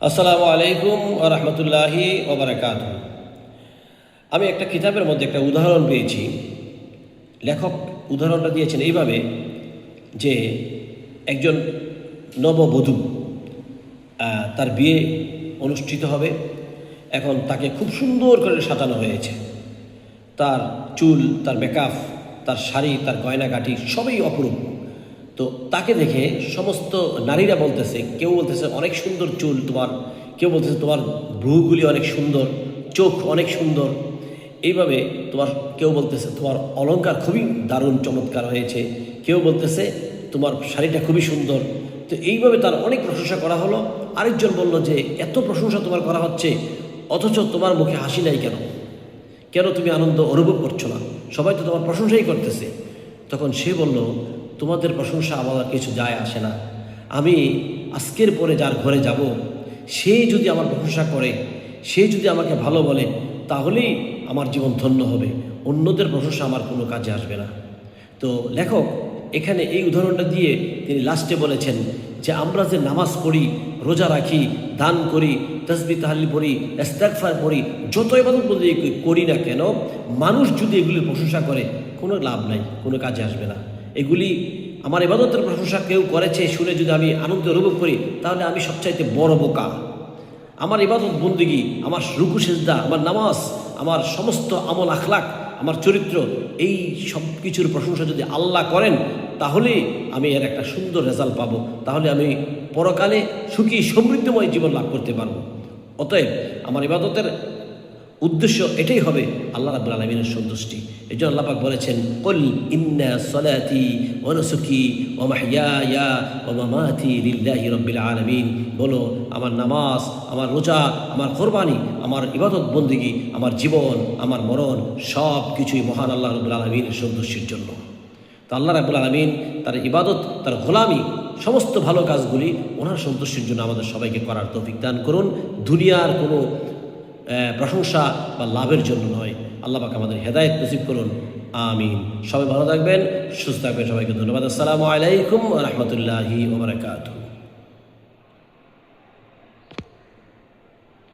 আসসালামু আলাইকুম ওয়া রাহমাতুল্লাহি ওয়া বারাকাতুহু। আমি একটা কিতাবের মধ্যে একটা উদাহরণ পেয়েছি। লেখক উদাহরণটা দিয়েছেন এইভাবে যে একজন নববধূ তার বিয়ে অনুষ্ঠিত হবে। এখন তাকে খুব সুন্দর করে সাজানো হয়েছে। তার চুল, তার মেকআপ, তার শাড়ি, তার গয়নাগাটি সবই অপরূপ। তো তাকে দেখে সমস্ত নারীরা বলতেছে, কেউ বলতেছে অনেক সুন্দর চুল তোমার, কেউ বলতেছে তোমার ভ্রুগুলি অনেক সুন্দর, চোখ অনেক সুন্দর, এইভাবে তোমার, কেউ বলতেছে তোমার অলংকার খুবই দারুণ চমৎকার হয়েছে, কেউ বলতেছে তোমার শাড়িটা খুবই সুন্দর। তো এইভাবে তার অনেক প্রশংসা করা হলো। আরেকজন বলল যে এত প্রশংসা তোমার করা হচ্ছে, অথচ তোমার মুখে হাসি নাই কেন? কেন তুমি আনন্দ অনুভব করছো না? সবাই তো তোমার প্রশংসাই করতেছে। তখন সে বলল, তোমাদের প্রশংসা আমার কিছু যায় আসে না। আমি আজকের পরে যার ঘরে যাব, সে যদি আমার প্রশংসা করে, সে যদি আমাকে ভালো বলে, তাহলেই আমার জীবন ধন্য হবে। অন্যদের প্রশংসা আমার কোনো কাজে আসবে না। তো লেখক এখানে এই উদাহরণটা দিয়ে তিনি লাস্টে বলেছেন যে আমরা যে নামাজ পড়ি, রোজা রাখি, দান করি, তাসবিহ তাহলিল পড়ি, ইস্তেগফার পড়ি, যত ইবাদত করি না কেন, মানুষ যদি এগুলির প্রশংসা করে, কোনো লাভ নাই, কোনো কাজে আসবে না। এগুলি আমার ইবাদতের প্রশংসা কেউ করেছে শুনে যদি আমি আনন্দ অনুভব করি, তাহলে আমি সবচাইতে বড় বোকা। আমার ইবাদত বন্দেগী, আমার রুকু সিজদা, আমার নামাজ, আমার সমস্ত আমল আখলাক, আমার চরিত্র, এই সব কিছুর প্রশংসা যদি আল্লাহ করেন, তাহলে আমি এর একটা সুন্দর রেজাল্ট পাবো। তাহলে আমি পরকালে সুখী সমৃদ্ধময় জীবন লাভ করতে পারবো। অতএব আমার ইবাদতের উদ্দেশ্য এটাই হবে আল্লাহ রাব্বুল আলামিনের সন্তুষ্টি। এই জন্য আল্লাহ পাক বলেছেন, কুল ইন্না সলাতি ওয়া নুসুকি ওয়া মাহইয়ায়া ওয়া মামাতি লিল্লাহি রাব্বিল আলামিন। বলো, আমার নামাজ, আমার রোজা, আমার কোরবানি, আমার ইবাদত বন্দেগী, আমার জীবন, আমার মরণ, সব কিছুই মহান আল্লাহ রাব্বুল আলামিনের সন্তুষ্টির জন্য। তো আল্লাহ রাব্বুল আলামিন তার ইবাদত, তার গোলামি, সমস্ত ভালো কাজগুলি ওনার সন্তুষ্টির জন্য আমাদের সবাইকে করার তৌফিক দান করুন। দুনিয়ার কোনো প্রশংসা বা লাভের জন্য নয়। আল্লাহ পাক আমাদের হেদায়েত নসিব করুন, আমিন। সবাই ভালো থাকবেন, সুস্থ থাকবেন। সবাইকে ধন্যবাদ। আসসালামু আলাইকুম ওয়া রাহমাতুল্লাহি ওয়া বারাকাতুহু।